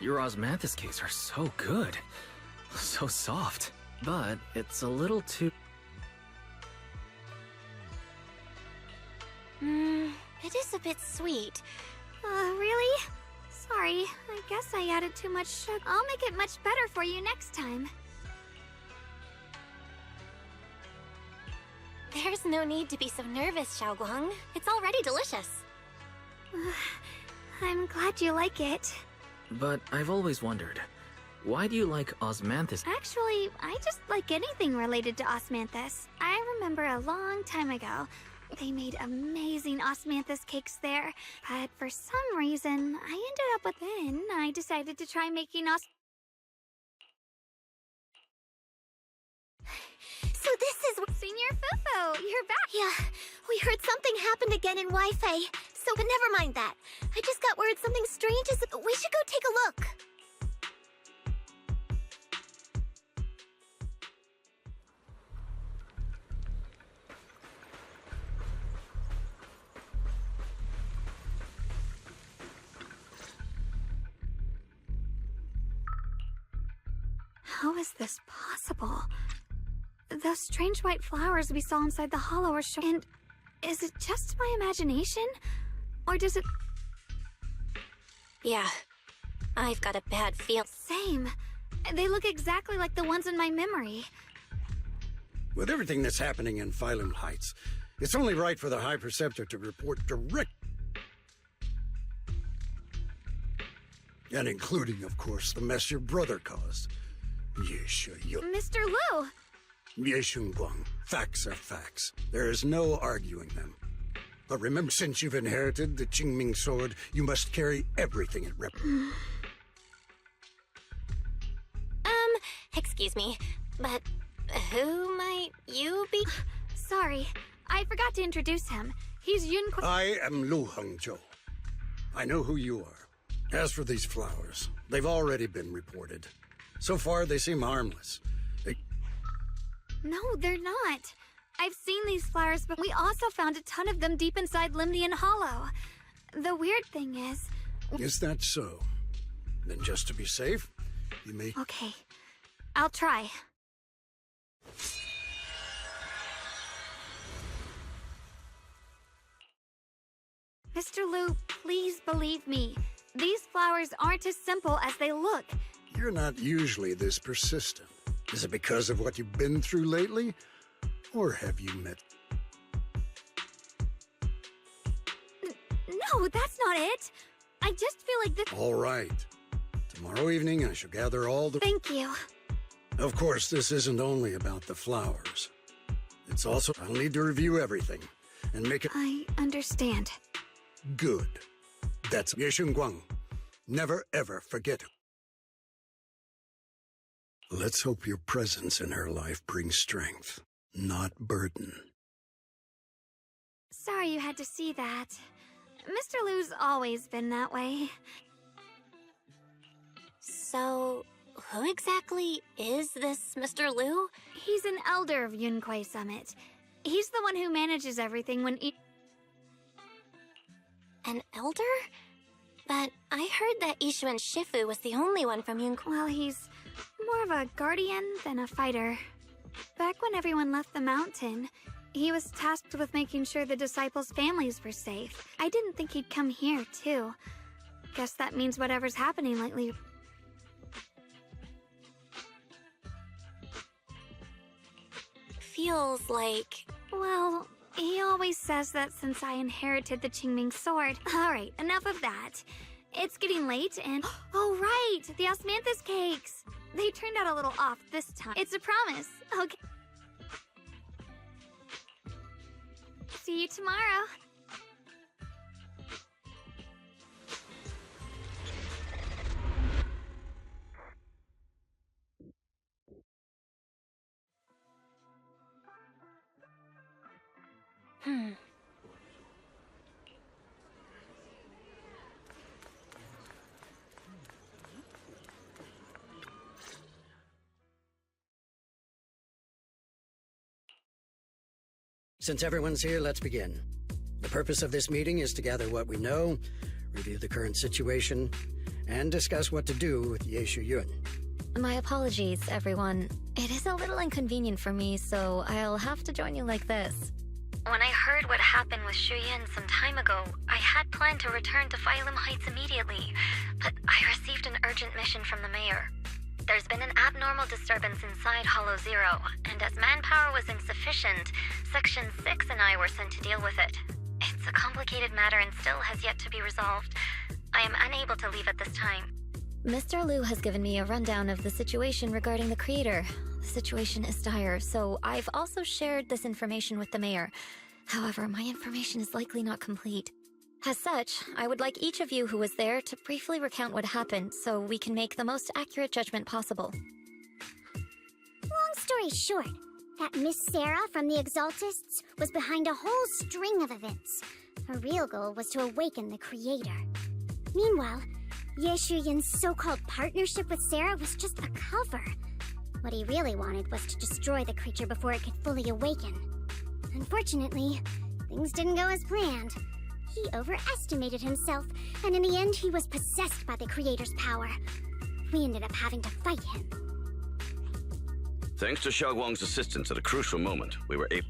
Your osmanthus cakes are so good. So soft. But it's a little too... It is a bit sweet. Really? Sorry, I guess I added too much sugar. I'll make it much better for you next time. There's no need to be so nervous, Xiaoguang. It's already delicious. I'm glad you like it. But I've always wondered, why do you like osmanthus? Actually, I just like anything related to osmanthus. I remember a long time ago, they made amazing osmanthus cakes there, but for some reason, I ended up with... Then I decided to try making So this is... Senior Fufu, you're back! Yeah, we heard something happened again in Wi-Fi, but never mind that. I just got word something strange is... We should go take a look! How is this possible? Those strange white flowers we saw inside the hollow are showing... And is it just my imagination? Or does it... Yeah, I've got a bad feel. Same. They look exactly like the ones in my memory. With everything that's happening in Phylum Heights, it's only right for the High Preceptor to report direct... And including, of course, the mess your brother caused. Mr. Liu! Yeshunguang, facts are facts. There is no arguing them. But remember, since you've inherited the Qingming sword, you must carry everything it represents. Excuse me, but who might you be? Sorry, I forgot to introduce him. He's Yun... I am Lu Hengzhou. I know who you are. As for these flowers, they've already been reported. So far, they seem harmless. No, they're not. I've seen these flowers, but we also found a ton of them deep inside Limnian Hollow. The weird thing is... Is that so? Then just to be safe, you may... Okay, I'll try. Mr. Liu, please believe me. These flowers aren't as simple as they look. You're not usually this persistent. Is it because of what you've been through lately? Or have you met... No, that's not it. I just feel like this... All right. Tomorrow evening, I shall gather all the... Thank you. Of course, this isn't only about the flowers. It's also... I'll need to review everything and make it... I understand. Good. That's Yeshunguang. Never ever forget it. Let's hope your presence in her life brings strength, not burden. Sorry you had to see that. Mr. Liu's always been that way. So, who exactly is this Mr. Liu? He's an elder of Yunquai Summit. He's the one who manages everything when An elder? But I heard that Ishuan Shifu was the only one from Yunquai. Well, he's more of a guardian than a fighter. Back when everyone left the mountain, he was tasked with making sure the disciples' families were safe. I didn't think he'd come here, too. Guess that means whatever's happening lately... Feels like... Well, he always says that since I inherited the Qingming sword. Alright, enough of that. It's getting late and... Oh, right! The osmanthus cakes! They turned out a little off this time. It's a promise. Okay. See you tomorrow. Since everyone's here, let's begin. The purpose of this meeting is to gather what we know, review the current situation, and discuss what to do with Yeshu Yun. My apologies, everyone. It is a little inconvenient for me, so I'll have to join you like this. When I heard what happened with Shuyan some time ago, I had planned to return to Phylum Heights immediately, but I received an urgent mission from the mayor. There's been an abnormal disturbance inside Hollow Zero, and as manpower was insufficient, Section 6 and I were sent to deal with it. It's a complicated matter and still has yet to be resolved. I am unable to leave at this time. Mr. Liu has given me a rundown of the situation regarding the creator. The situation is dire, so I've also shared this information with the mayor. However, my information is likely not complete. As such, I would like each of you who was there to briefly recount what happened so we can make the most accurate judgment possible. Long story short, that Miss Sarah from the Exaltists was behind a whole string of events. Her real goal was to awaken the creator. Meanwhile, Yeshu Yun's so-called partnership with Sarah was just a cover. What he really wanted was to destroy the creature before it could fully awaken. Unfortunately, things didn't go as planned. He overestimated himself, and in the end he was possessed by the creator's power. We ended up having to fight him. Thanks to Xiaoguang's assistance at a crucial moment, we were able...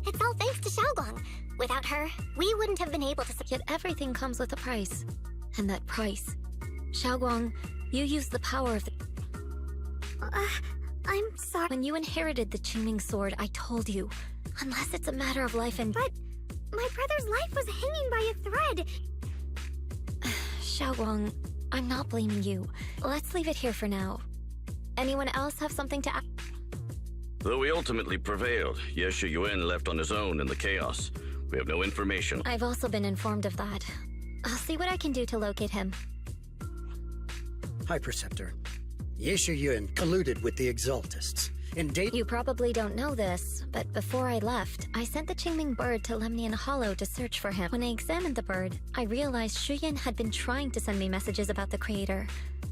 It's all thanks to Xiaoguang. Without her, we wouldn't have been able to... Yet everything comes with a price. And that price... Xiaoguang, you used the power of the... I'm sorry. When you inherited the Qingming sword, I told you. Unless it's a matter of life and... But my brother's life was hanging by a thread. Xiaoguang, I'm not blaming you. Let's leave it here for now. Anyone else have something to add? Though we ultimately prevailed, Yeshu Yun left on his own in the chaos. We have no information. I've also been informed of that. I'll see what I can do to locate him. High Preceptor, Yeshu Yun colluded with the Exaltists. You probably don't know this, but before I left, I sent the Qingming bird to Lemnian Hollow to search for him. When I examined the bird, I realized Shuyan had been trying to send me messages about the creator,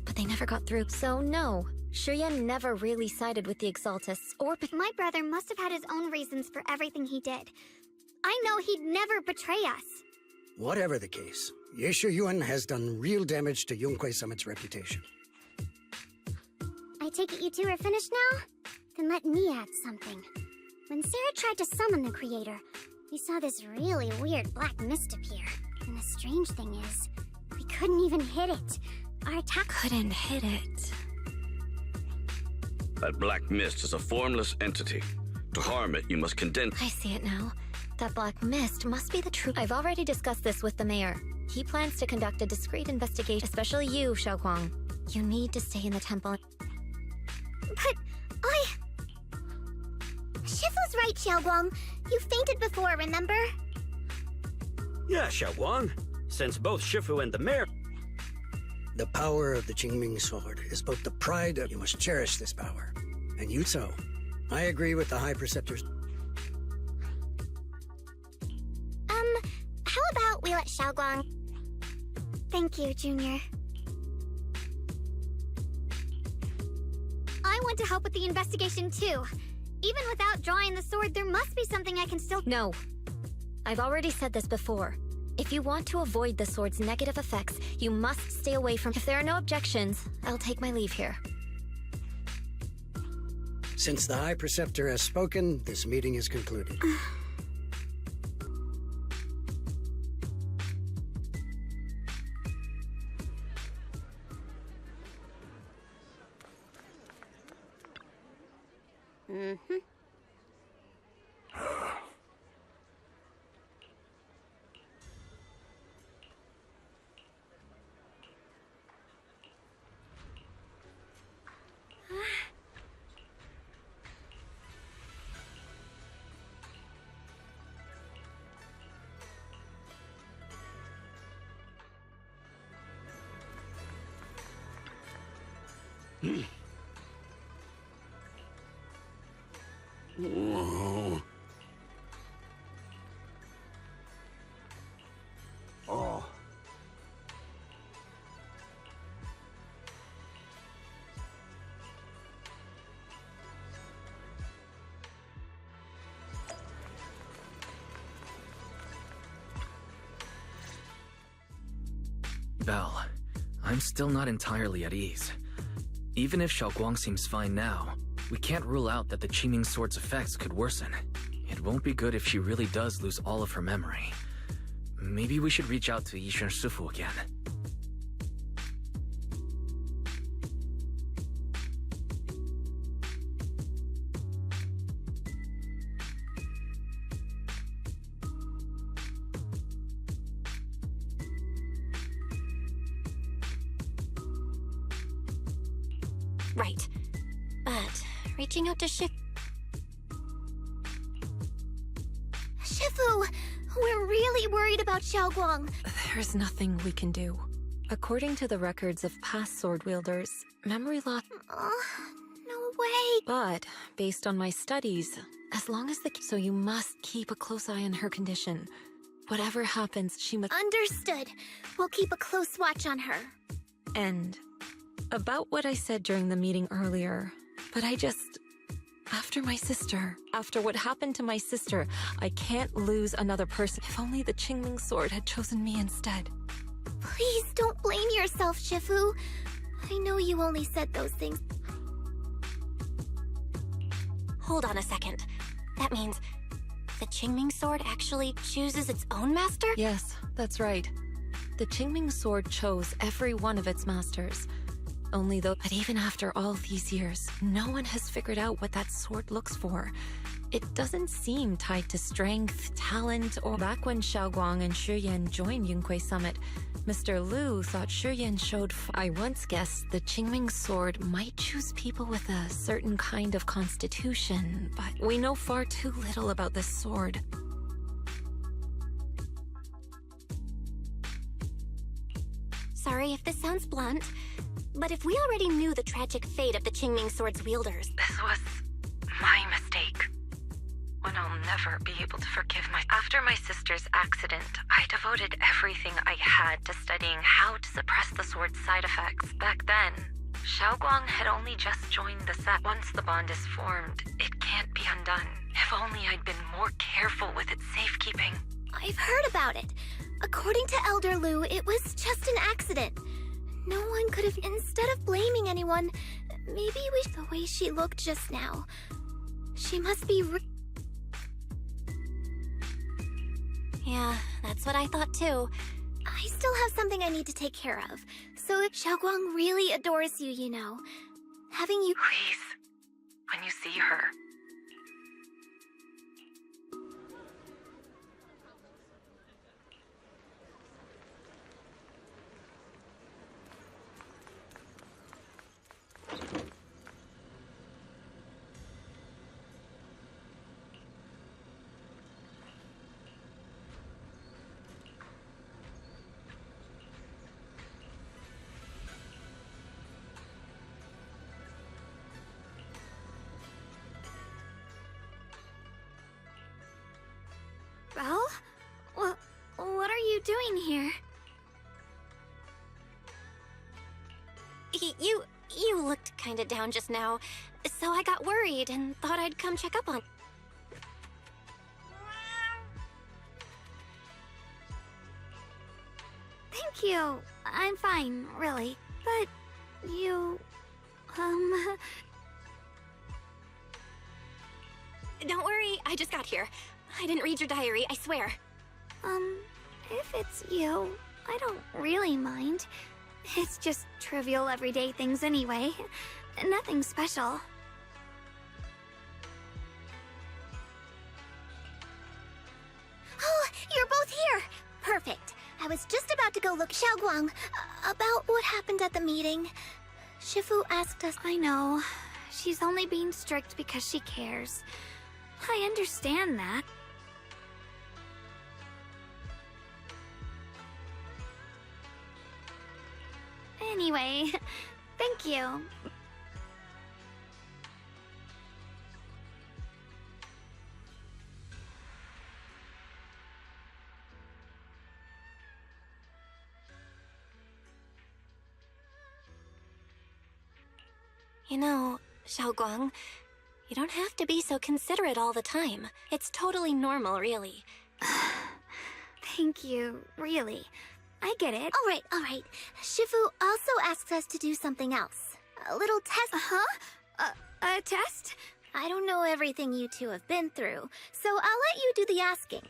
but they never got through. So no, Shuyan never really sided with the Exaltists or... My brother must have had his own reasons for everything he did. I know he'd never betray us. Whatever the case, Yeshu Yun has done real damage to Yunque Summit's reputation. I take it you two are finished now? Then let me add something. When Sarah tried to summon the creator, we saw this really weird black mist appear. And the strange thing is, we couldn't even hit it. Our attack couldn't hit it. That black mist is a formless entity. To harm it, you must condense... I see it now. That black mist must be the true... I've already discussed this with the mayor. He plans to conduct a discreet investigation, especially you, Xiaoguang. You need to stay in the temple. But Shifu's right, Xiaoguang. You fainted before, remember? Yeah, Xiaoguang. Since both Shifu and the mayor... The power of the Qingming sword is both the pride of... You must cherish this power. And you so. I agree with the High Preceptors. How about we let Xiaoguang... Thank you, Junior. I want to help with the investigation, too. Even without drawing the sword, there must be something I can still... No. I've already said this before. If you want to avoid the sword's negative effects, you must stay away from... If there are no objections, I'll take my leave here. Since the High Preceptor has spoken, this meeting is concluded. Oh. Oh. Belle, I'm still not entirely at ease. Even if Xiaoguang seems fine now, we can't rule out that the Qingming Sword's effects could worsen. It won't be good if she really does lose all of her memory. Maybe we should reach out to Yixuan Shifu again. Right. But reaching out to Shifu, we're really worried about Xiaoguang. There's nothing we can do. According to the records of past sword wielders, memory loss. No way. But based on my studies, as long as so you must keep a close eye on her condition. Whatever happens, she must. Understood. We'll keep a close watch on her. And about what I said during the meeting earlier, but after what happened to my sister, I can't lose another person. If only the Qingming Sword had chosen me instead. Please don't blame yourself, Shifu. I know you only said those things. Hold on a second. That means the Qingming Sword actually chooses its own master? Yes, that's right. The Qingming Sword chose every one of its masters. But even after all these years, no one has figured out what that sword looks for. It doesn't seem tied to strength, talent, or back when Xiaoguang and Shiyan joined Yunque Summit, Mr. Liu thought Shiyan showed I once guessed the Qingming Sword might choose people with a certain kind of constitution, but we know far too little about this sword. Sorry if this sounds blunt, but if we already knew the tragic fate of the Qingming Sword's wielders... This was my mistake. One I'll never be able to forgive After my sister's accident, I devoted everything I had to studying how to suppress the sword's side effects. Back then, Xiaoguang had only just joined the set. Once the bond is formed, it can't be undone. If only I'd been more careful with its safekeeping. I've heard about it. According to Elder Liu, it was just an accident. No one could have... Instead of blaming anyone, maybe the way she looked just now. She must be... Yeah, that's what I thought too. I still have something I need to take care of. So if Xiaoguang really adores you, you know, having you... Please, when you see her... Belle? What are you doing here? You looked kinda down just now, so I got worried and thought I'd come check up on... Thank you. I'm fine, really. But you... Don't worry, I just got here. I didn't read your diary, I swear. If it's you, I don't really mind. It's just trivial everyday things anyway. Nothing special. Oh, you're both here! Perfect. I was just about to go look Xiaoguang about what happened at the meeting. Shifu asked us... I know. She's only being strict because she cares. I understand that. Anyway, thank you. You know, Xiaoguang, you don't have to be so considerate all the time. It's totally normal, really. Thank you, really. I get it. All right. Shifu also asks us to do something else. A little test. Uh-huh. A test? I don't know everything you two have been through, so I'll let you do the asking.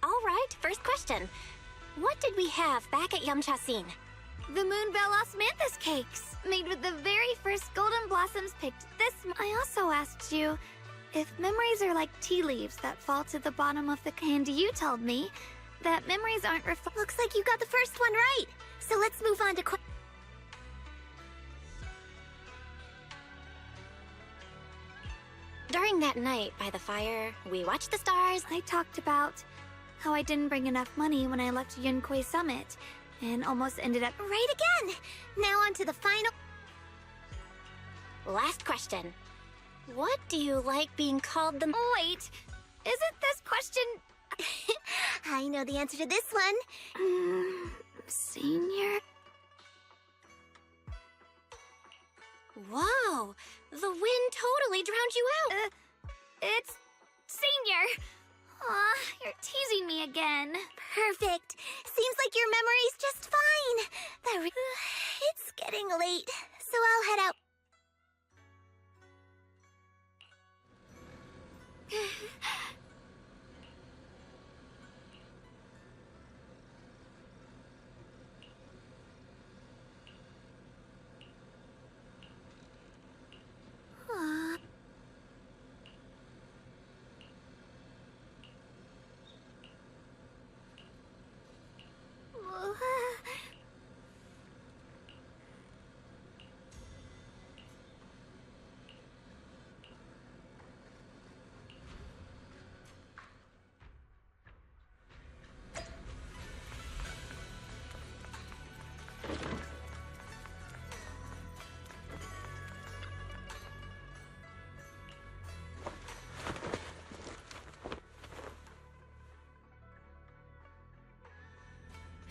All right, first question. What did we have back at Yamchasin? The Moonbell Osmanthus cakes, made with the very first golden blossoms picked this I also asked you if memories are like tea leaves that fall to the bottom of the and you told me that memories aren't Looks like you got the first one right. So let's move on to During that night by the fire, we watched the stars. I talked about how I didn't bring enough money when I left Yunkui Summit, and almost ended up right again. Now on to the final. Last question. What do you like being called the— Wait, isn't this question— I know the answer to this one. Senior? Whoa, the wind totally drowned you out. It's Senior. Aw, you're teasing me again. Perfect. Seems like your memory's just fine. It's getting late, so I'll head out.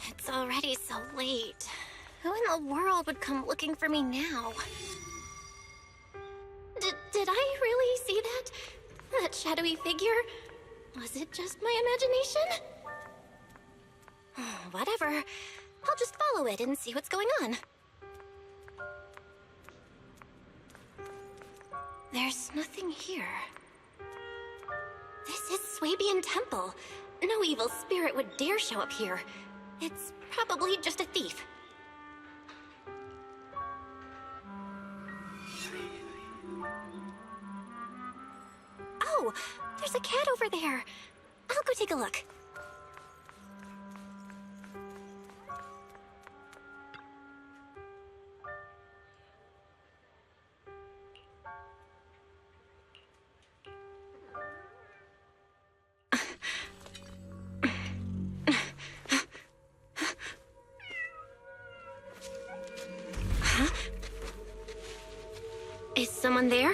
It's already so late. Who in the world would come looking for me now? Did I really see that? That shadowy figure? Was it just my imagination? Whatever. I'll just follow it and see what's going on. There's nothing here. This is Swabian Temple. No evil spirit would dare show up here. It's probably just a thief. Oh, there's a cat over there. I'll go take a look. Is someone there?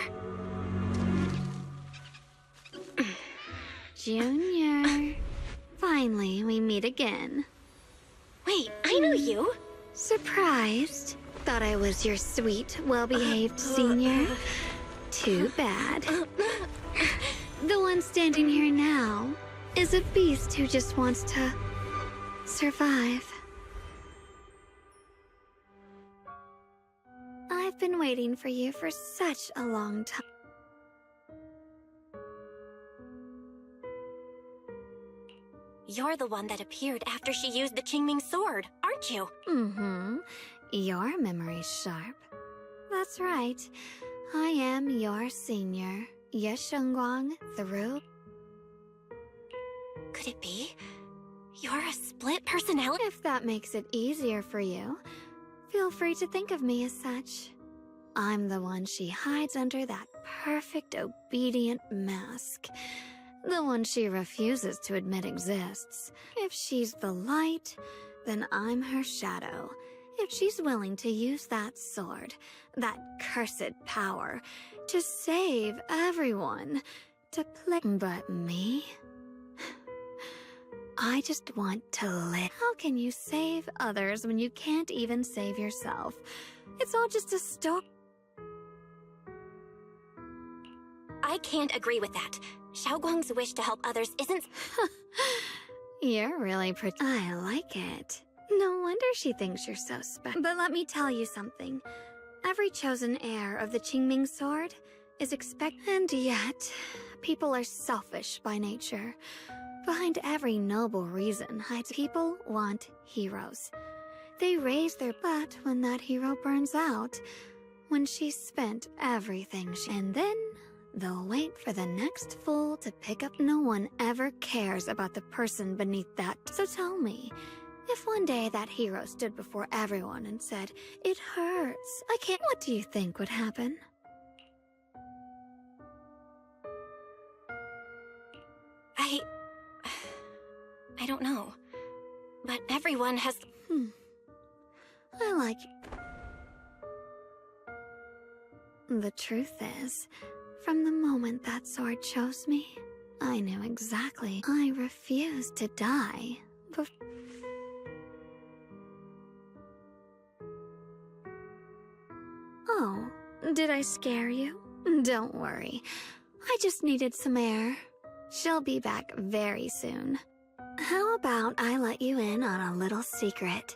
Junior. Finally, we meet again. Wait, I know you. Surprised? Thought I was your sweet, well-behaved senior? Too bad. The one standing here now is a beast who just wants to survive. I've been waiting for you for such a long time. You're the one that appeared after she used the Qingming sword, aren't you? Mm-hmm. Your memory's sharp. That's right. I am your senior, Ye Shengguang through. Could it be? You're a split personality? If that makes it easier for you, feel free to think of me as such. I'm the one she hides under that perfect, obedient mask. The one she refuses to admit exists. If she's the light, then I'm her shadow. If she's willing to use that sword, that cursed power, to save everyone, to play. But me? I just want to live. How can you save others when you can't even save yourself? It's all just a story. I can't agree with that. Xiaoguang's wish to help others isn't... You're really pretty. I like it. No wonder she thinks you're so special. But let me tell you something. Every chosen heir of the Qingming sword is and yet, people are selfish by nature. Behind every noble reason hides people want heroes. They raise their butt when that hero burns out, when she's spent everything and then they'll wait for the next fool to pick up. No one ever cares about the person beneath that. So tell me, if one day that hero stood before everyone and said, "It hurts, I can't," what do you think would happen? I don't know. But everyone has... I like... The truth is, from the moment that sword chose me, I knew exactly. I refused to die. Oh, did I scare you? Don't worry. I just needed some air. She'll be back very soon. How about I let you in on a little secret?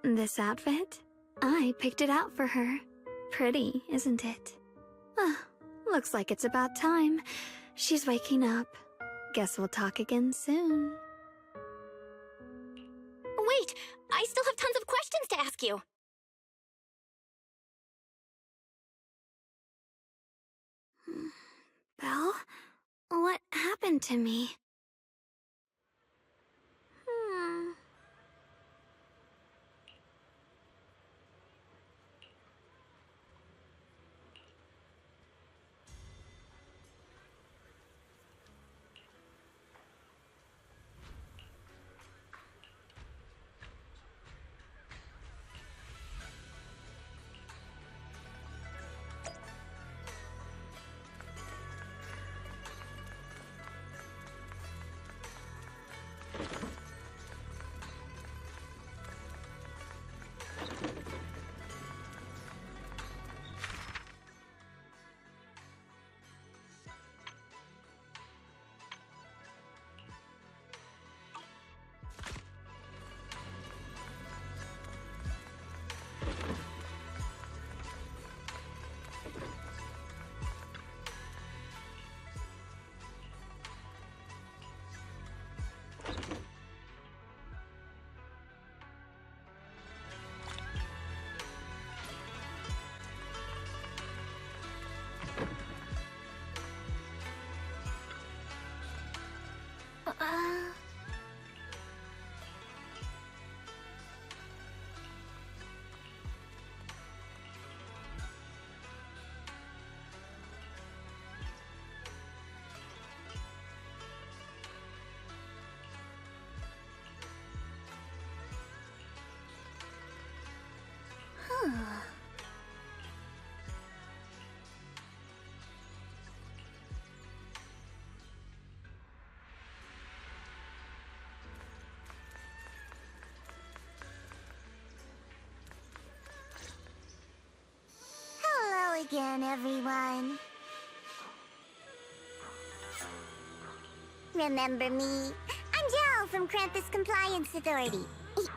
This outfit? I picked it out for her. Pretty, isn't it? Looks like it's about time. She's waking up. Guess we'll talk again soon. Wait! I still have tons of questions to ask you! Belle? What happened to me? Hello again, everyone. Remember me? I'm Jel from Krampus Compliance Authority.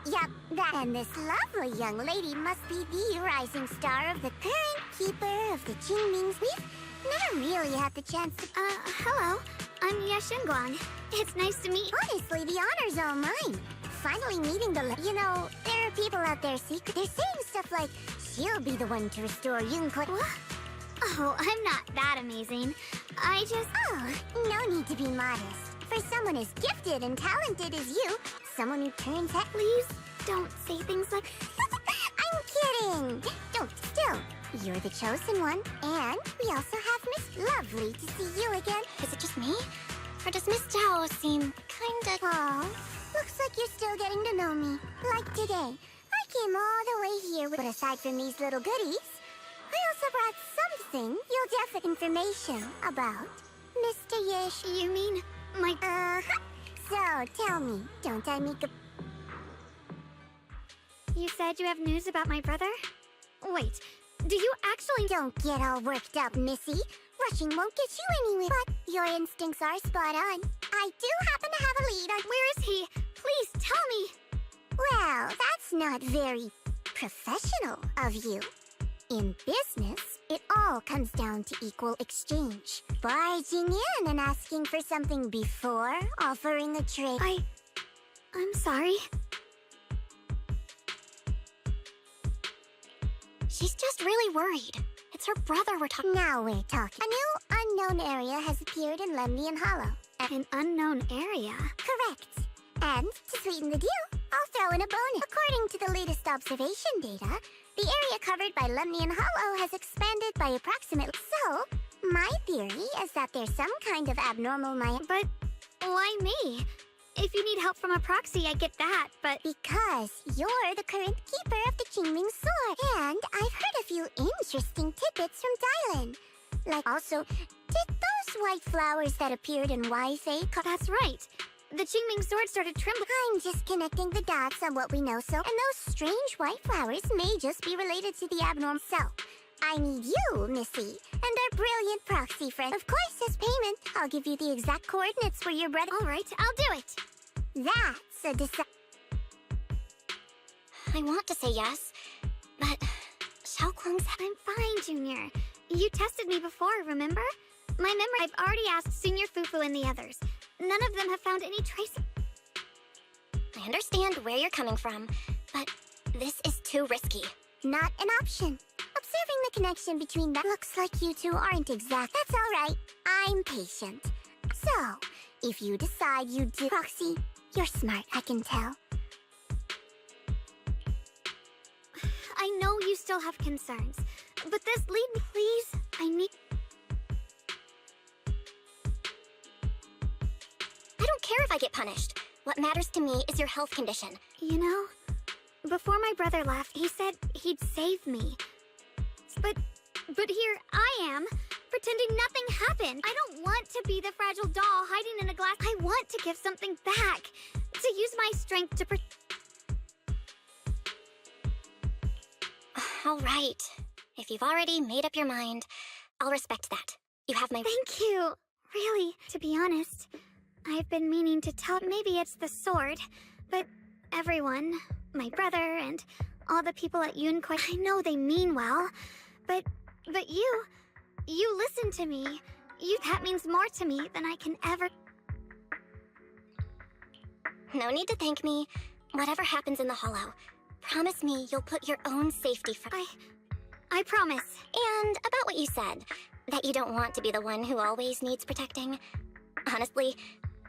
Yup, that. And this lovely young lady must be the rising star of the current keeper of the Qingmings. We've never really had the chance to... Hello. I'm Yashunguang. It's nice to meet... Honestly, the honor's all mine. Finally meeting the... You know, there are people out there secret. They're saying stuff like, she'll be the one to restore Yunko. What? Oh, I'm not that amazing. I just... Oh, no need to be modest. For someone as gifted and talented as you, someone who turns heads... Please, don't say things like... I'm kidding! Don't, still, you're the chosen one. And we also have Miss Lovely to see you again. Is it just me? Or does Miss Zhao seem kinda... Aw, looks like you're still getting to know me. Like today, I came all the way here, but aside from these little goodies, I also brought something you'll definitely information about. Mr. Yish. You mean my... So, tell me, don't I make a... You said you have news about my brother? Wait, Do you actually— Don't get all worked up, Missy. Rushing won't get you anywhere. But your instincts are spot on. I do happen to have a lead on— Where is he? Please tell me. Well, that's not very professional of you. In business, it all comes down to equal exchange. Barging in and asking for something before offering a trade. I'm sorry. She's just really worried. It's her brother we're talking— Now we're talking. A new unknown area has appeared in Lemnian Hollow. An unknown area? Correct. And to sweeten the deal, I'll throw in a bonus. According to the latest observation data, the area covered by Lemnian Hollow has expanded by approximately— So, my theory is that there's some kind of abnormal But why me? If you need help from a proxy, I get that, but— Because you're the current keeper of the Qingming Sword. And I've heard a few interesting tidbits from Dylan. Like also, did those white flowers that appeared in Wi-Fi— That's right. The Qingming Sword started trembling. I'm just connecting the dots on what we know, and those strange white flowers may just be related to the abnormal. So, I need you, Missy, and our brilliant proxy friend. Of course, as payment, I'll give you the exact coordinates for your brother. All right, I'll do it. That's a I want to say yes, but Xiaoguang's— I'm fine, Junior. You tested me before, remember? My memory— I've already asked Senior Fufu and the others. None of them have found any trace— I understand where you're coming from, but this is too risky. Not an option. Observing the connection between that— Looks like you two aren't exact. That's all right. I'm patient. So, if you decide you do— Proxy, you're smart, I can tell. I know you still have concerns, but this— Lead me, please. I need— I don't care if I get punished. What matters to me is your health condition. You know, before my brother left, he said he'd save me. But here I am, pretending nothing happened. I don't want to be the fragile doll hiding in a glass. I want to give something back, to use my strength to All right. If you've already made up your mind, I'll respect that. You have my— Thank you. Really, to be honest, I've been meaning to tell— Maybe it's the sword, but everyone, my brother and all the people at Yunquai— I know they mean well, but you listen to me. That means more to me than I can ever— No need to thank me. Whatever happens in the Hollow, promise me you'll put your own safety first. I promise. And about what you said, that you don't want to be the one who always needs protecting. Honestly,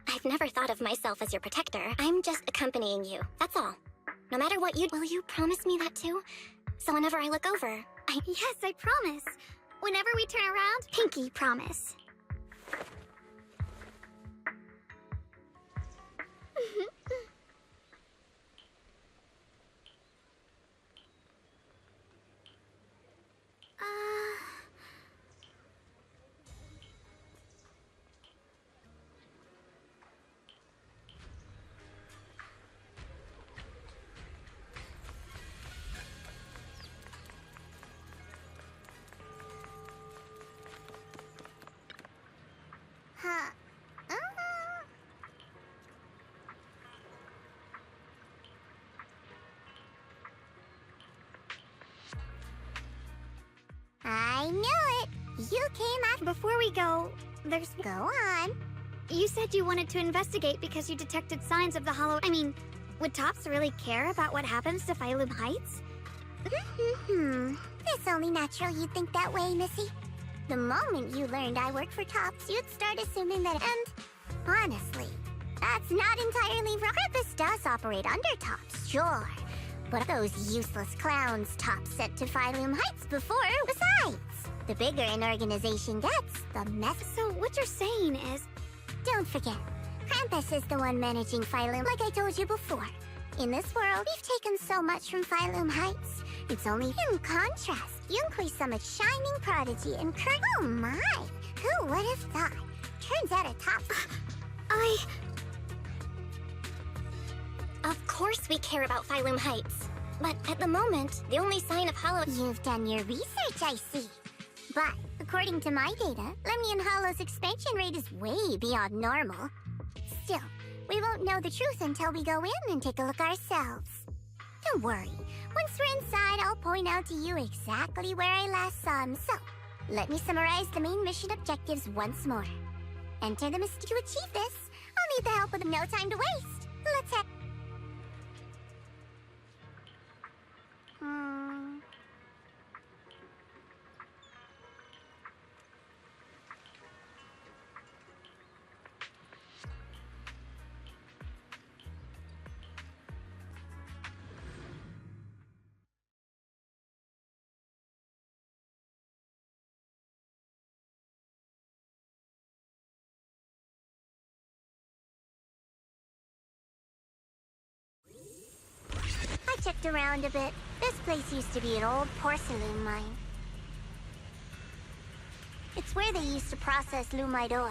I've never thought of myself as your protector. I'm just accompanying you, that's all. No matter what you— Will you promise me that too? So whenever I look over, Yes, I promise. Whenever we turn around— Pinky promise. I knew it! You came after— Before we go, there's— Go on. You said you wanted to investigate because you detected signs of the Hollow— I mean, would Tops really care about what happens to Phylum Heights? It's only natural you'd think that way, Missy. The moment you learned I work for Tops, you'd start assuming that— And, honestly, that's not entirely wrong. Krampus does operate under Tops, sure. But those useless clowns Tops sent to Phylum Heights before. Besides, the bigger an organization gets, the mess— So what you're saying is— Don't forget, Krampus is the one managing Phylum, like I told you before. In this world, we've taken so much from Phylum Heights. It's only in contrast, Yunquai summoned shining prodigy and Oh my! Who would have thought? Turns out a Top— Of course we care about Phylum Heights. But at the moment, the only sign of hollow... You've done your research, I see. But, according to my data, Lemnian Hollow's expansion rate is way beyond normal. Still, we won't know the truth until we go in and take a look ourselves. Don't worry. Once we're inside, I'll point out to you exactly where I last saw him. So, let me summarize the main mission objectives once more. Enter the mist to achieve this. I'll need the help with no time to waste. Let's head... I checked around a bit. This place used to be an old porcelain mine. It's where they used to process lumite ore.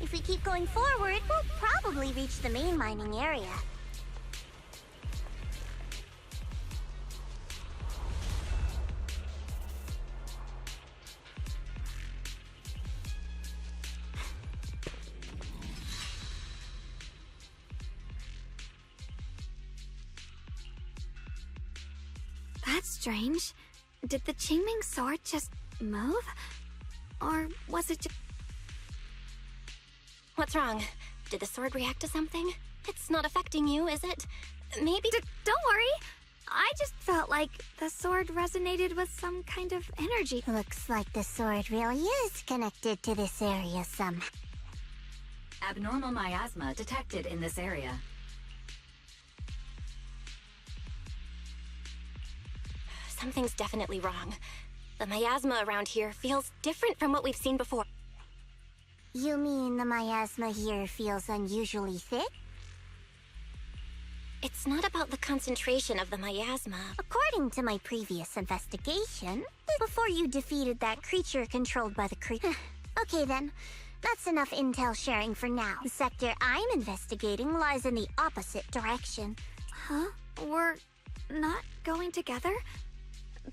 If we keep going forward, we'll probably reach the main mining area. That's strange. Did the Qingming sword just move? Or was it just... What's wrong? Did the sword react to something? It's not affecting you, is it? Maybe... Don't worry. I just felt like the sword resonated with some kind of energy. Looks like the sword really is connected to this area somehow. Abnormal miasma detected in this area. Something's definitely wrong. The miasma around here feels different from what we've seen before. You mean the miasma here feels unusually thick? It's not about the concentration of the miasma. According to my previous investigation, before you defeated that creature controlled by the Okay then, that's enough intel sharing for now. The sector I'm investigating lies in the opposite direction. Huh? We're not going together?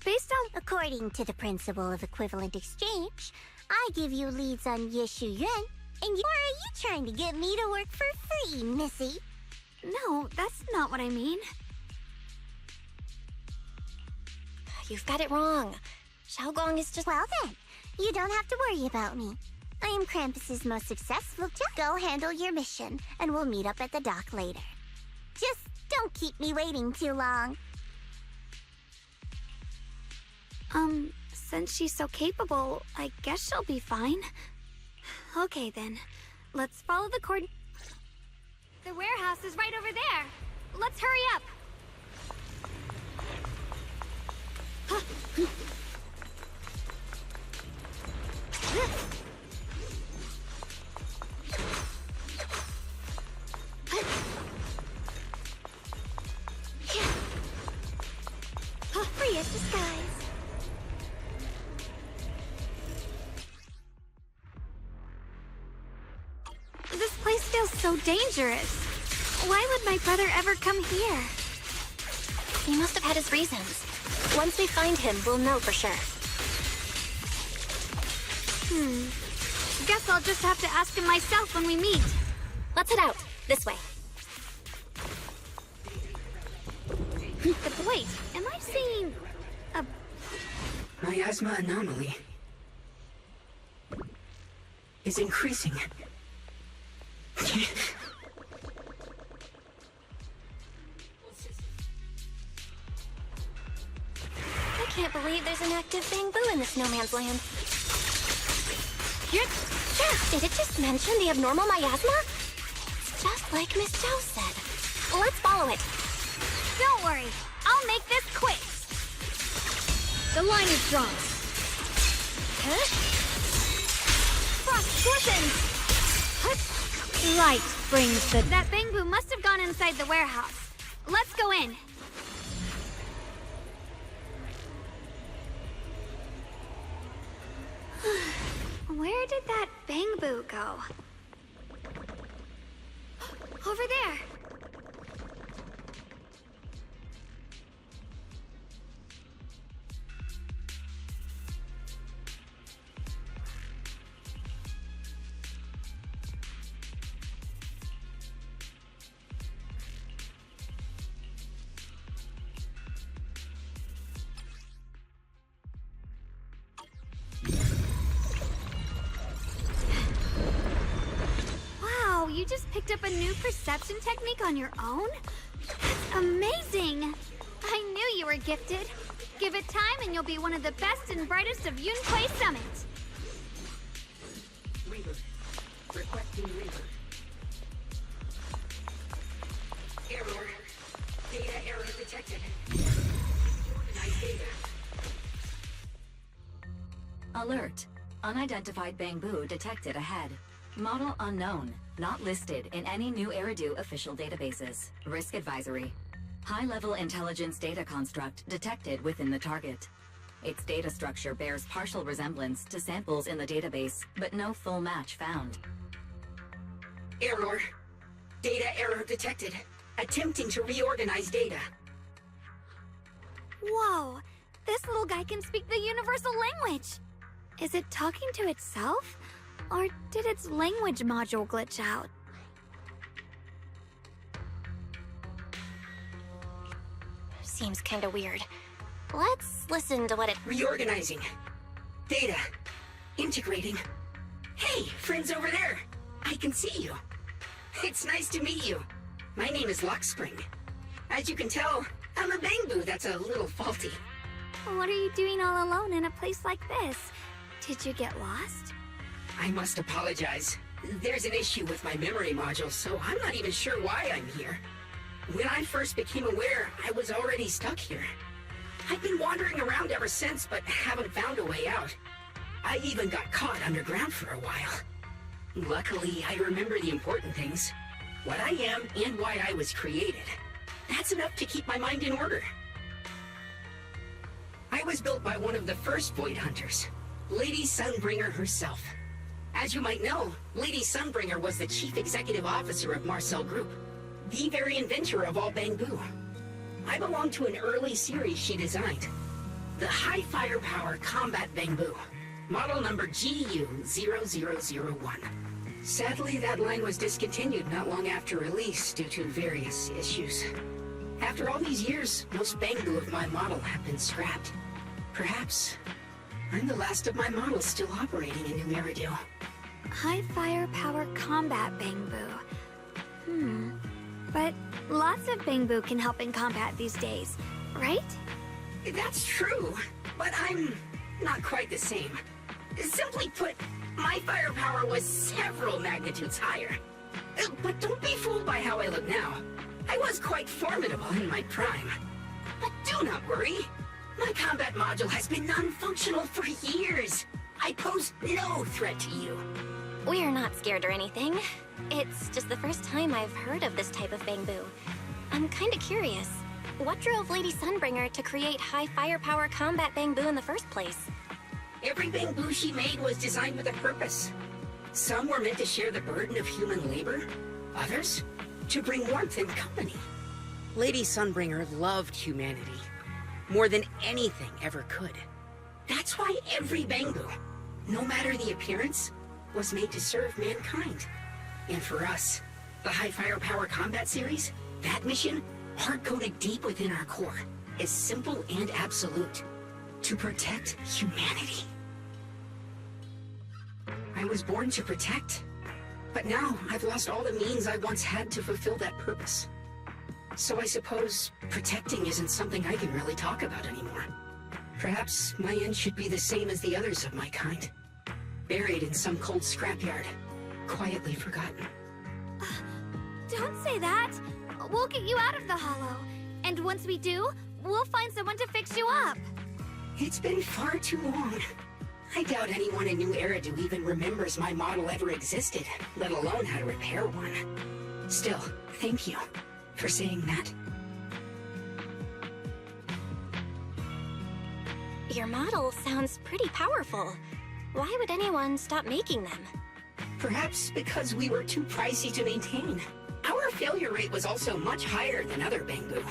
Based on... According to the principle of equivalent exchange, I give you leads on Yeshu Yuan, and are you trying to get me to work for free, Missy? No, that's not what I mean. You've got it wrong. Xiaogong is just... Well then, you don't have to worry about me. I am Krampus's most successful... Go handle your mission, and we'll meet up at the dock later. Just don't keep me waiting too long. Since she's so capable, I guess she'll be fine. Okay then, let's follow the cord... The warehouse is right over there. Let's hurry up. Free as the skies. This place feels so dangerous. Why would my brother ever come here? He must have had his reasons. Once we find him, we'll know for sure. Guess I'll just have to ask him myself when we meet. Let's head out. This way. But wait, am I seeing a... Miasma anomaly is increasing. I can't believe there's an active bamboo in this no man's land. Did it just mention the abnormal miasma? It's just like Miss Zhao said. Let's follow it. Don't worry, I'll make this quick. The line is drawn. Frost glistens. Light brings the... That bamboo must have gone inside the warehouse. Let's go in. Where did that bamboo go? Over there. just picked up a new perception technique on your own? That's amazing! I knew you were gifted. Give it time and you'll be one of the best and brightest of Yunquay Summit. Reboot. Requesting reboot. Error. Data error detected. Organized data. Alert. Unidentified Bangbu detected ahead. Model unknown. Not listed in any new Eridu official databases. Risk advisory. High-level intelligence data construct detected within the target. Its data structure bears partial resemblance to samples in the database, but no full match found. Error. Data error detected. Attempting to reorganize data. Whoa! This little guy can speak the universal language! Is it talking to itself? Or did its language module glitch out? Seems kinda weird. Let's listen to what it... Reorganizing. Data. Integrating. Hey, friends over there! I can see you. It's nice to meet you. My name is Lockspring. As you can tell, I'm a Bangbu that's a little faulty. What are you doing all alone in a place like this? Did you get lost? I must apologize. There's an issue with my memory module, so I'm not even sure why I'm here. When I first became aware, I was already stuck here. I've been wandering around ever since, but haven't found a way out. I even got caught underground for a while. Luckily, I remember the important things. What I am and why I was created. That's enough to keep my mind in order. I was built by one of the first Void Hunters, Lady Sunbringer herself. As you might know, Lady Sunbringer was the chief executive officer of Marcel Group, the very inventor of all Bangbu. I belong to an early series she designed, the High Firepower Combat Bangbu, model number GU0001. Sadly, that line was discontinued not long after release due to various issues. After all these years, most Bangbu of my model have been scrapped. Perhaps I'm the last of my models still operating in New Eridu. High firepower combat Bangbu. But lots of Bangbu can help in combat these days, right? That's true, but I'm not quite the same. Simply put, my firepower was several magnitudes higher. But don't be fooled by how I look now. I was quite formidable in my prime. But do not worry. My combat module has been non-functional for years. I pose no threat to you. We're not scared or anything. It's just the first time I've heard of this type of Bangbu. I'm kinda curious. What drove Lady Sunbringer to create high firepower combat Bangbu in the first place? Every Bangbu she made was designed with a purpose. Some were meant to share the burden of human labor. Others, to bring warmth and company. Lady Sunbringer loved humanity. More than anything ever could. That's why every Bangbu, no matter the appearance, was made to serve mankind. And for us, the High Firepower Combat Series, that mission, hard-coded deep within our core, is simple and absolute. To protect humanity. I was born to protect, but now I've lost all the means I once had to fulfill that purpose. So I suppose protecting isn't something I can really talk about anymore. Perhaps my end should be the same as the others of my kind. Buried in some cold scrapyard, quietly forgotten. Don't say that! We'll get you out of the hollow. And once we do, we'll find someone to fix you up. It's been far too long. I doubt anyone in New Eridu even remembers my model ever existed, let alone how to repair one. Still, thank you for saying that. Your model sounds pretty powerful. Why would anyone stop making them? Perhaps because we were too pricey to maintain. Our failure rate was also much higher than other Bangbu.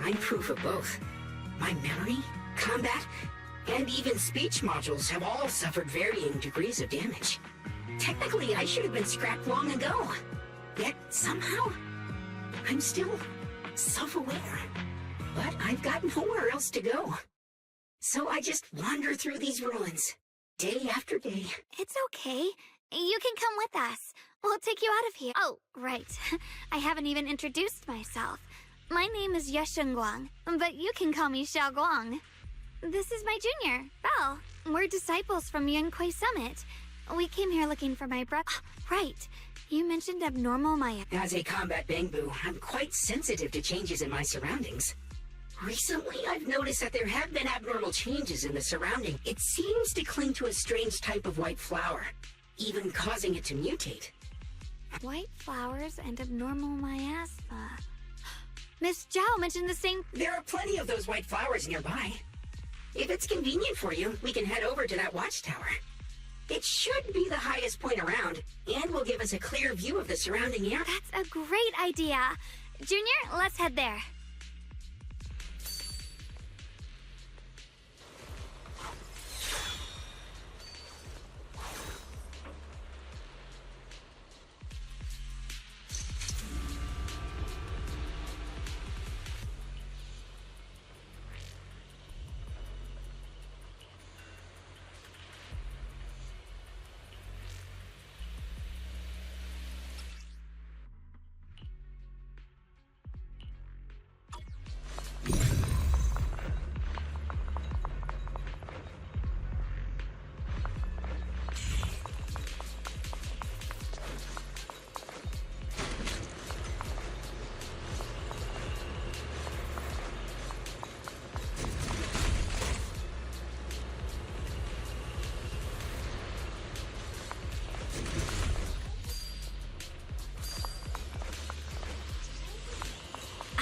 I'm proof of both. My memory, combat, and even speech modules have all suffered varying degrees of damage. Technically, I should have been scrapped long ago. Yet, somehow, I'm still self-aware. But I've got nowhere else to go. So I just wander through these ruins, day after day. It's okay. You can come with us. We'll take you out of here. Oh, right. I haven't even introduced myself. My name is Yeshengguang, but you can call me Xiaoguang. This is my junior, Belle. We're disciples from Yunquei Summit. We came here looking for my brother. Right. You mentioned abnormal Maya. As a combat Bangbu, I'm quite sensitive to changes in my surroundings. Recently, I've noticed that there have been abnormal changes in the surrounding. It seems to cling to a strange type of white flower, even causing it to mutate. White flowers and abnormal miasma. Miss Zhao mentioned the same. There are plenty of those white flowers nearby. If it's convenient for you, we can head over to that watchtower. It should be the highest point around, and will give us a clear view of the surrounding area. That's a great idea. Junior, let's head there.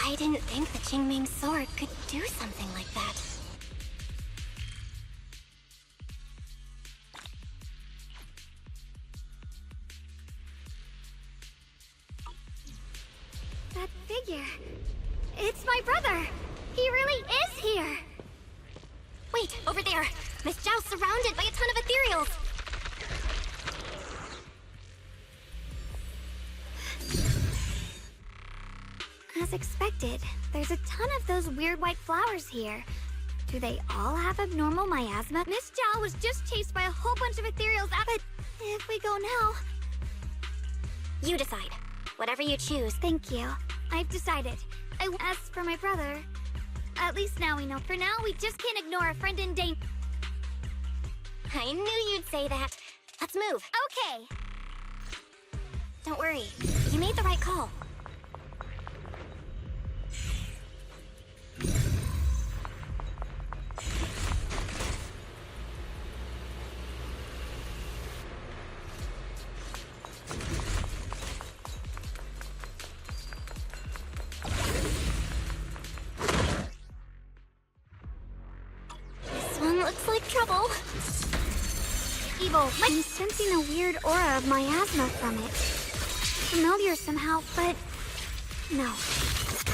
I didn't think the Qingming sword could do something like that. That figure. It's my brother. He really is here. Wait, over there. Miss Zhao's surrounded by a ton of ethereals. As expected, there's a ton of those weird white flowers here. Do they all have abnormal miasma? Miss Zhao was just chased by a whole bunch of ethereals, but if we go now... You decide. Whatever you choose. Thank you. I've decided. As for my brother, at least now we know. For now, we just can't ignore a friend in danger. I knew you'd say that. Let's move. Okay. Don't worry. You made the right call. Looks like trouble. Evil. I'm sensing a weird aura of miasma from it. Familiar somehow, but... No.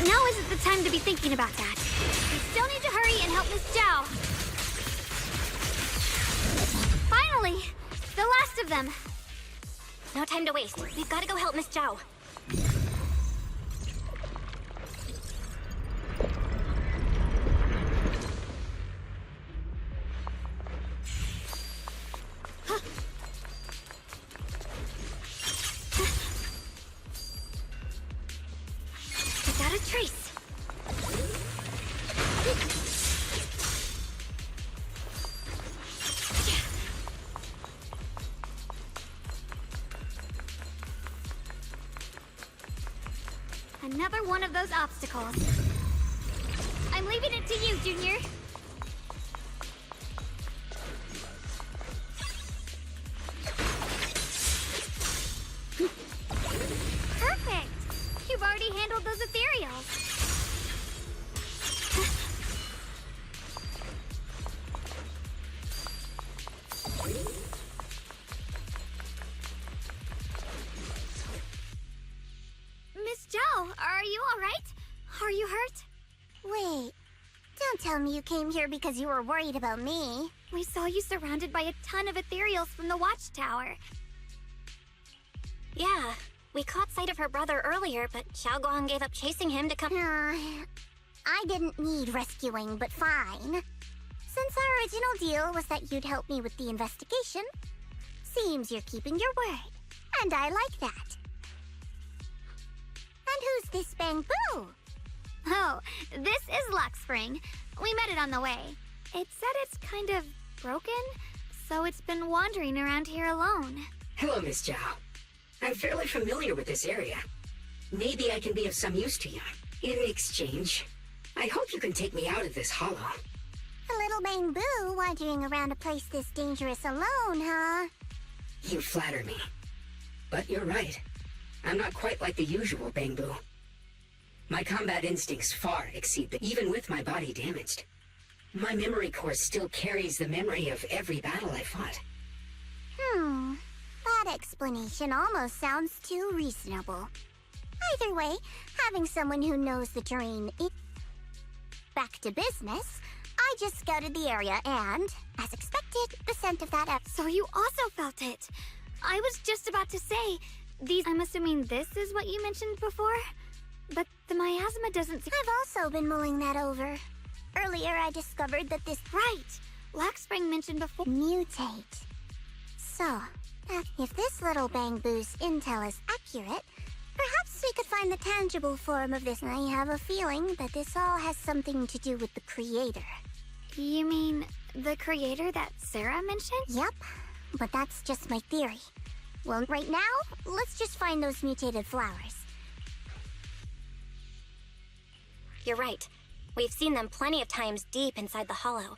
Now isn't the time to be thinking about that. We still need to hurry and help Miss Zhao. Finally! The last of them. No time to waste. We've got to go help Miss Zhao. Trace. Another one of those obstacles. I'm leaving it to you, Junior. Perfect! You've already handled those ethereals. Miss Zhao, are you alright? Are you hurt? Wait, don't tell me you came here because you were worried about me. We saw you surrounded by a ton of ethereals from the watchtower. Yeah, we caught sight of her brother earlier, but Xiaoguang gave up chasing him to come... I didn't need rescuing, but fine. Since our original deal was that you'd help me with the investigation, Seems you're keeping your word. And I like that. And who's this Bamboo? Oh, this is Luck Spring. We met it on the way. It said it's kind of broken, so it's been wandering around here alone. Hello, Miss Zhao. I'm fairly familiar with this area. Maybe I can be of some use to you. In exchange, I hope you can take me out of this hollow. A little Bamboo wandering around a place this dangerous alone, huh? You flatter me. But you're right. I'm not quite like the usual Bamboo. My combat instincts far exceed the... Even with my body damaged, my memory core still carries the memory of every battle I fought. That explanation almost sounds too reasonable. Either way, having someone who knows the terrain is... Back to business, I just scouted the area and, as expected, the scent of that... So you also felt it. I was just about to say, I'm assuming this is what you mentioned before? But the miasma doesn't seem... I've also been mulling that over. Earlier I discovered that this... Right! Black Spring mentioned before... Mutate. So, if this little Bamboo's intel is accurate, perhaps we could find the tangible form of this. I have a feeling that this all has something to do with the creator. You mean the creator that Sarah mentioned? Yep, but that's just my theory. Well, right now, let's just find those mutated flowers. You're right. We've seen them plenty of times deep inside the hollow.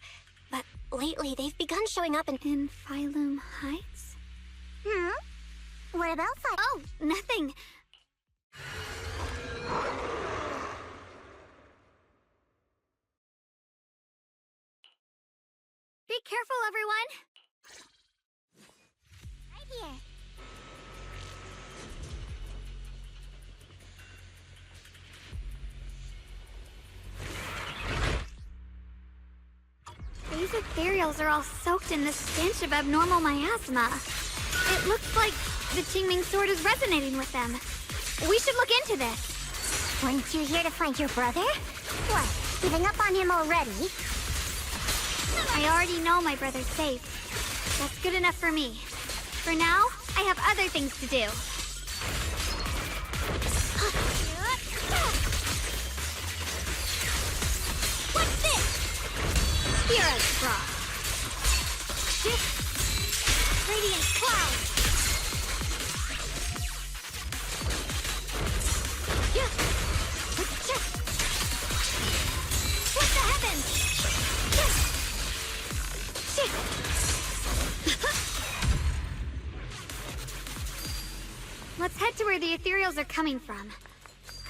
But lately, they've begun showing up in Phylum Heights? What about Oh, nothing. Be careful, everyone! Right here. These ethereals are all soaked in the stench of abnormal miasma. It looks like the Qingming sword is resonating with them. We should look into this. Weren't you here to find your brother? What, giving up on him already? I already know my brother's safe. That's good enough for me. For now, I have other things to do. What's this? Hero's Frost. Shift. Radiant Cloud. What the heavens? Let's head to where the ethereals are coming from.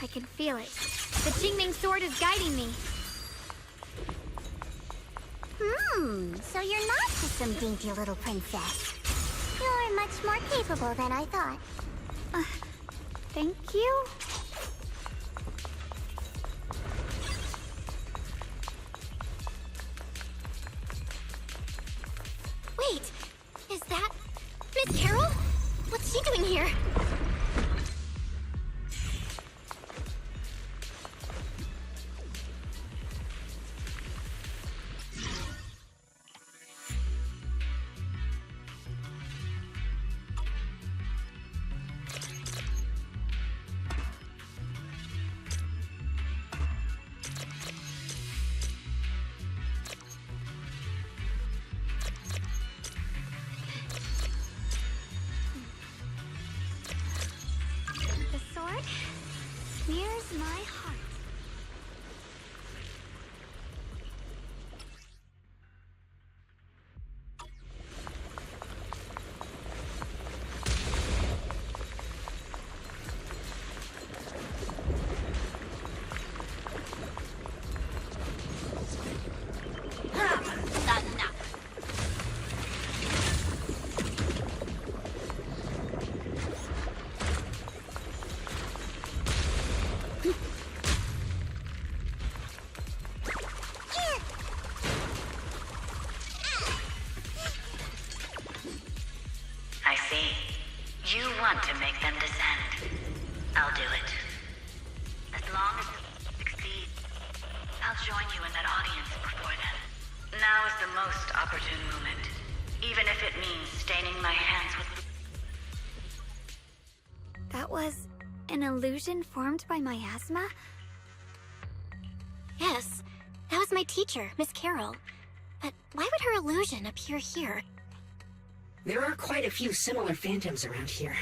I can feel it. The Qingming sword is guiding me. So you're not just some dainty little princess. You're much more capable than I thought. Thank you? Wait, is that Miss Carol? What's she doing here? Smears my heart. You want to make them descend. I'll do it. As long as we succeed, I'll join you in that audience before then. Now is the most opportune moment, even if it means staining my hands with illusion formed by miasma? Yes, that was my teacher, Miss Carroll. But why would her illusion appear here? There are quite a few similar phantoms around here.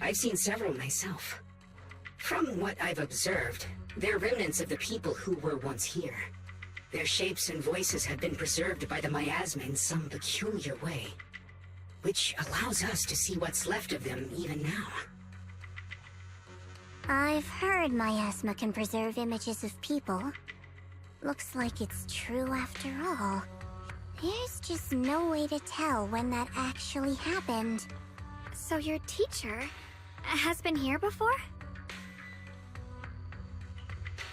I've seen several myself. From what I've observed, they're remnants of the people who were once here. Their shapes and voices have been preserved by the miasma in some peculiar way, which allows us to see what's left of them even now. I've heard miasma can preserve images of people. Looks like it's true after all. There's just no way to tell when that actually happened. So your teacher has been here before?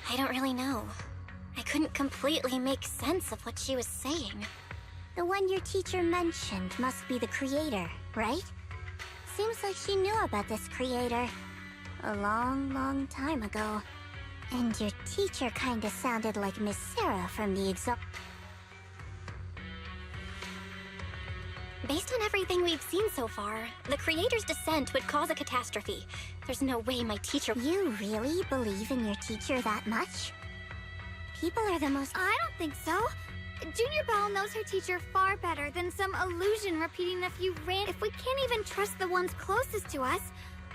I don't really know. I couldn't completely make sense of what she was saying. The one your teacher mentioned must be the creator, right? Seems like she knew about this creator a long time ago. And your teacher kinda sounded like Miss Sarah from the Based on everything we've seen so far, the creator's descent would cause a catastrophe. There's no way my teacher— You really believe in your teacher that much? People are the most— I don't think so. Junior Belle knows her teacher far better than some illusion repeating a few If we can't even trust the ones closest to us,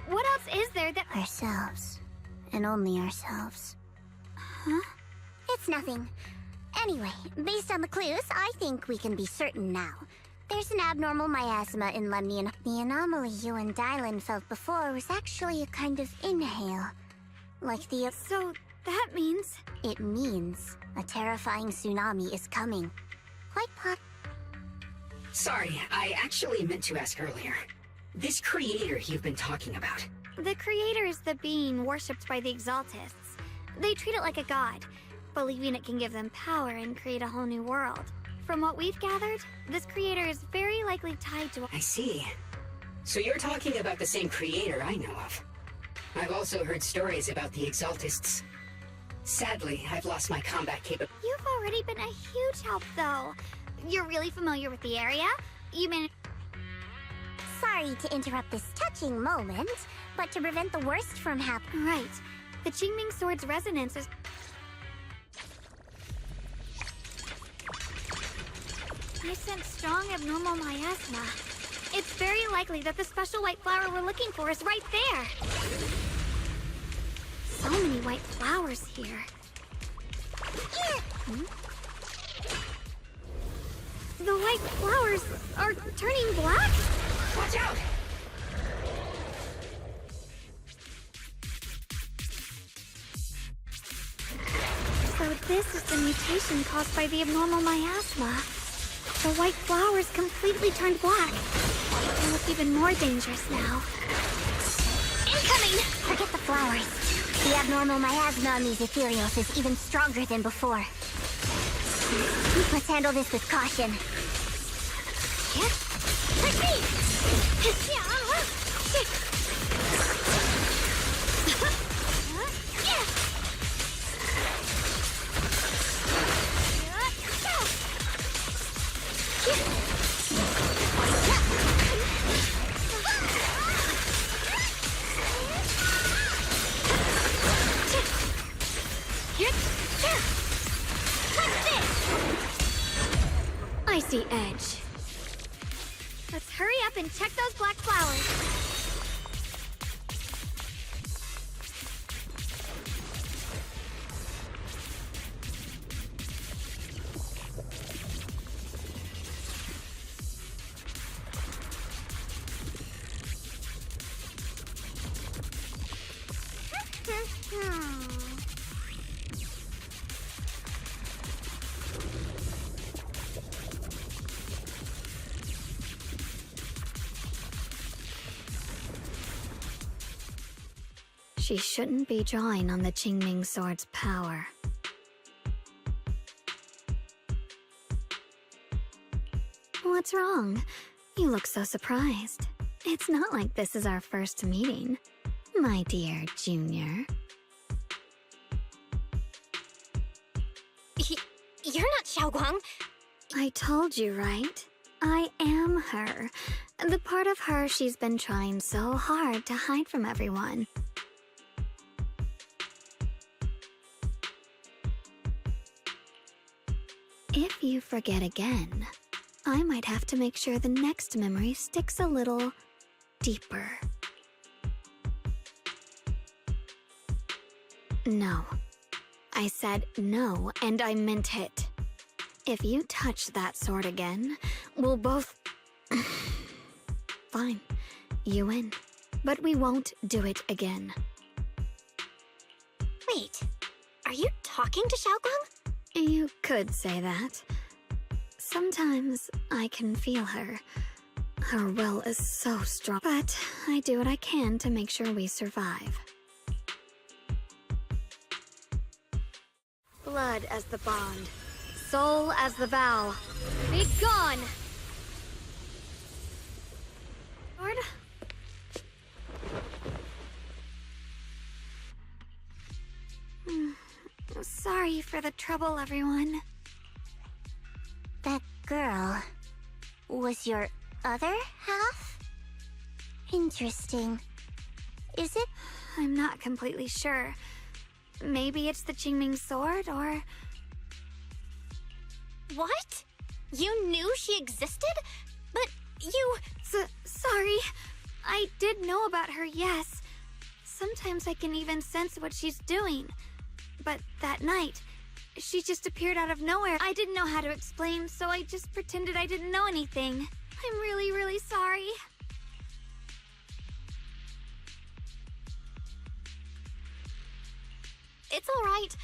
what else is there that— Ourselves. And only ourselves. Huh? It's nothing. Anyway, based on the clues, I think we can be certain now. There's an abnormal miasma in Lemnian. The anomaly you and Dylan felt before was actually a kind of inhale. Like the— So that means— It means a terrifying tsunami is coming. Quite Sorry, I actually meant to ask earlier. This creator you've been talking about. The creator is the being worshipped by the Exaltists. They treat it like a god, believing it can give them power and create a whole new world. From what we've gathered, this creator is very likely tied to— I see. So you're talking about the same creator I know of. I've also heard stories about the Exaltists. Sadly, I've lost my combat capability. You've already been a huge help, though. You're really familiar with the area. You managed— Sorry to interrupt this touching moment, but to prevent the worst from happening— Right. The Qingming Sword's resonance is— I sense strong abnormal miasma. It's very likely that the special white flower we're looking for is right there. So many white flowers here. The white flowers are turning black? Watch out! So this is the mutation caused by the abnormal miasma. The white flowers completely turned black. They look even more dangerous now. Incoming! Forget the flowers. The abnormal miasma on these ethereals is even stronger than before. Let's handle this with caution. I see edge. Let's hurry up and check those black flowers. She shouldn't be drawing on the Qingming Sword's power. What's wrong? You look so surprised. It's not like this is our first meeting, my dear Junior. You're not Xiaoguang. I told you, right? I am her. The part of her she's been trying so hard to hide from everyone. If you forget again, I might have to make sure the next memory sticks a little deeper. No. I said no, and I meant it. If you touch that sword again, we'll both... Fine. You win. But we won't do it again. Wait, are you talking to Xiaoguang? You could say that. Sometimes I can feel her. Her will is so strong. But I do what I can to make sure we survive. Blood as the bond. Soul as the vow. Be gone! Lord? Sorry for the trouble, everyone. That girl was your other half? Interesting. Is it? I'm not completely sure. Maybe it's the Qingming sword, or... What? You knew she existed? But you... Sorry. I did know about her, yes. Sometimes I can even sense what she's doing. But that night, she just appeared out of nowhere. I didn't know how to explain, so I just pretended I didn't know anything. I'm really, really sorry. It's alright.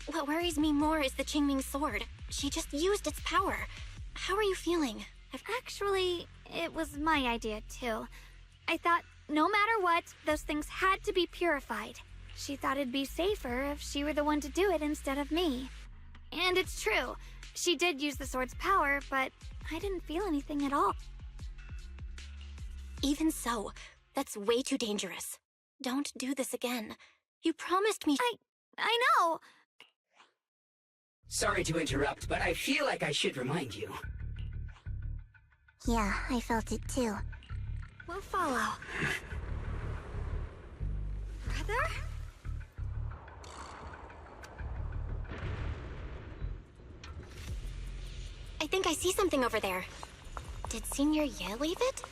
What worries me more is the Qingming sword. She just used its power. How are you feeling? Actually, it was my idea, too. I thought, no matter what, those things had to be purified. She thought it'd be safer if she were the one to do it instead of me. And it's true. She did use the sword's power, but I didn't feel anything at all. Even so, that's way too dangerous. Don't do this again. You promised me— I know! Sorry to interrupt, but I feel like I should remind you. Yeah, I felt it too. We'll follow. Brother? I think I see something over there. Did Senior Ye leave it?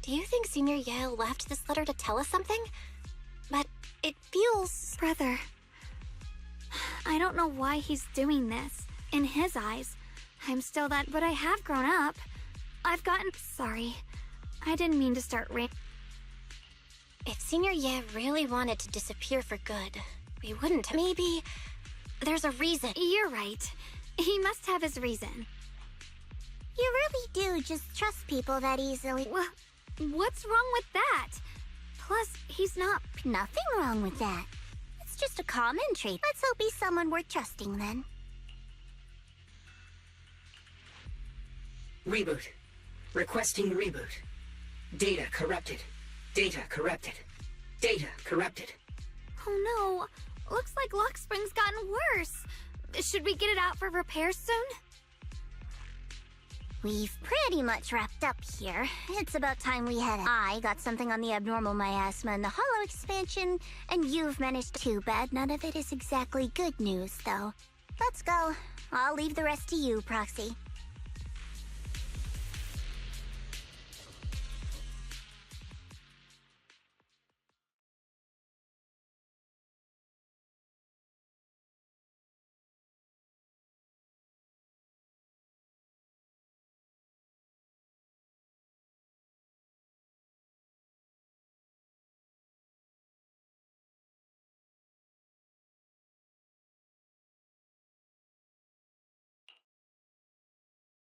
Do you think Senior Ye left this letter to tell us something? But it feels... Brother. I don't know why he's doing this. In his eyes, I'm still that, but I have grown up. I've gotten... Sorry. I didn't mean to start If Senior Ye really wanted to disappear for good, we wouldn't. Maybe there's a reason. You're right. He must have his reason. You really do just trust people that easily. Well, what's wrong with that? Plus, he's not... Nothing wrong with that. It's just a common trait. Let's hope he's someone worth trusting then. Reboot. Requesting reboot. Data corrupted. Data corrupted. Data corrupted. Oh no. Looks like Lock Spring's gotten worse. Should we get it out for repairs soon? We've pretty much wrapped up here. It's about time we head out. I got something on the abnormal miasma and the hollow expansion, and you've managed. Too bad none of it is exactly good news, though. Let's go. I'll leave the rest to you, Proxy.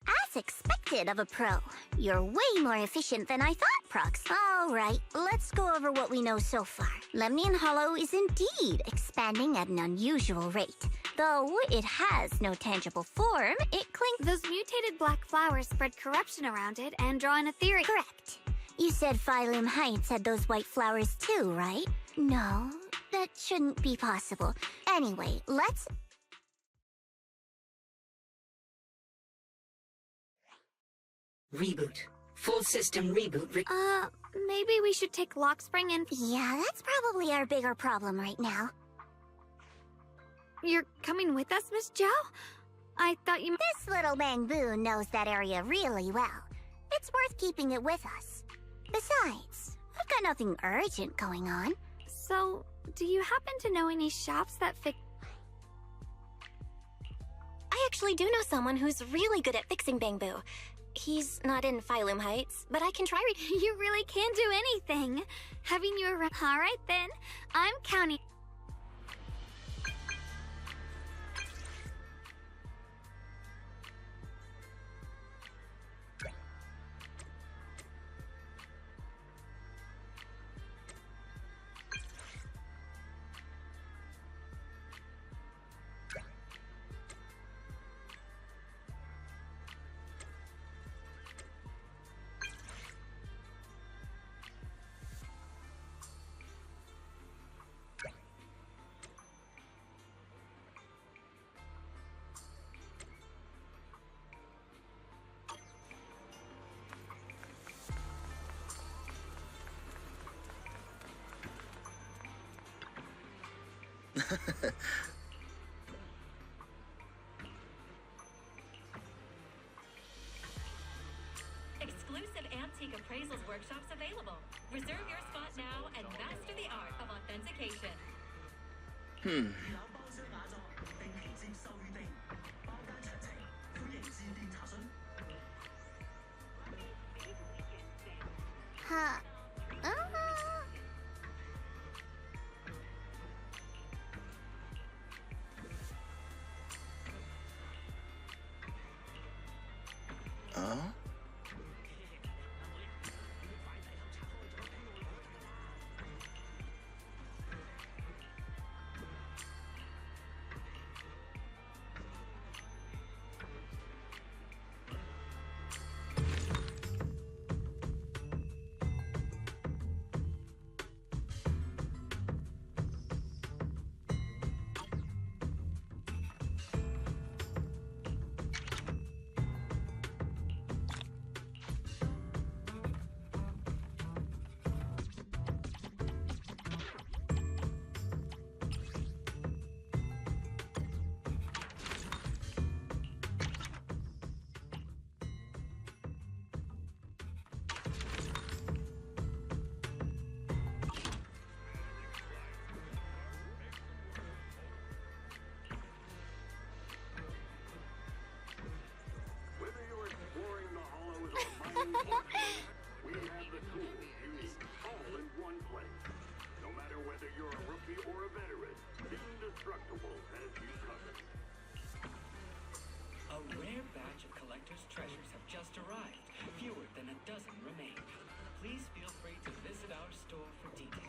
As expected of a pro. You're way more efficient than I thought, Prox. Alright, let's go over what we know so far. Lemnian Hollow is indeed expanding at an unusual rate. Though it has no tangible form, it clings... Those mutated black flowers spread corruption around it and draw in a theory. Correct. You said Phylum Heights had those white flowers too, right? No, that shouldn't be possible. Anyway, let's... Reboot. Full system reboot. Maybe we should take Lockspring and... Yeah, that's probably our bigger problem right now. You're coming with us, Miss Zhao? I thought you... This little Bangbu knows that area really well. It's worth keeping it with us. Besides, I've got nothing urgent going on. So, do you happen to know any shops that fix... I actually do know someone who's really good at fixing Bangbu. He's not in Phylum Heights, but I can try You really can do anything. Having you around... Alright then, I'm counting... Exclusive antique appraisals workshops available. Reserve your spot now and master the art of authentication. Huh. We have the tools you need, all in one place. No matter whether you're a rookie or a veteran, Indestructible has you covered. A rare batch of collector's treasures have just arrived. Fewer than a dozen remain. Please feel free to visit our store for details.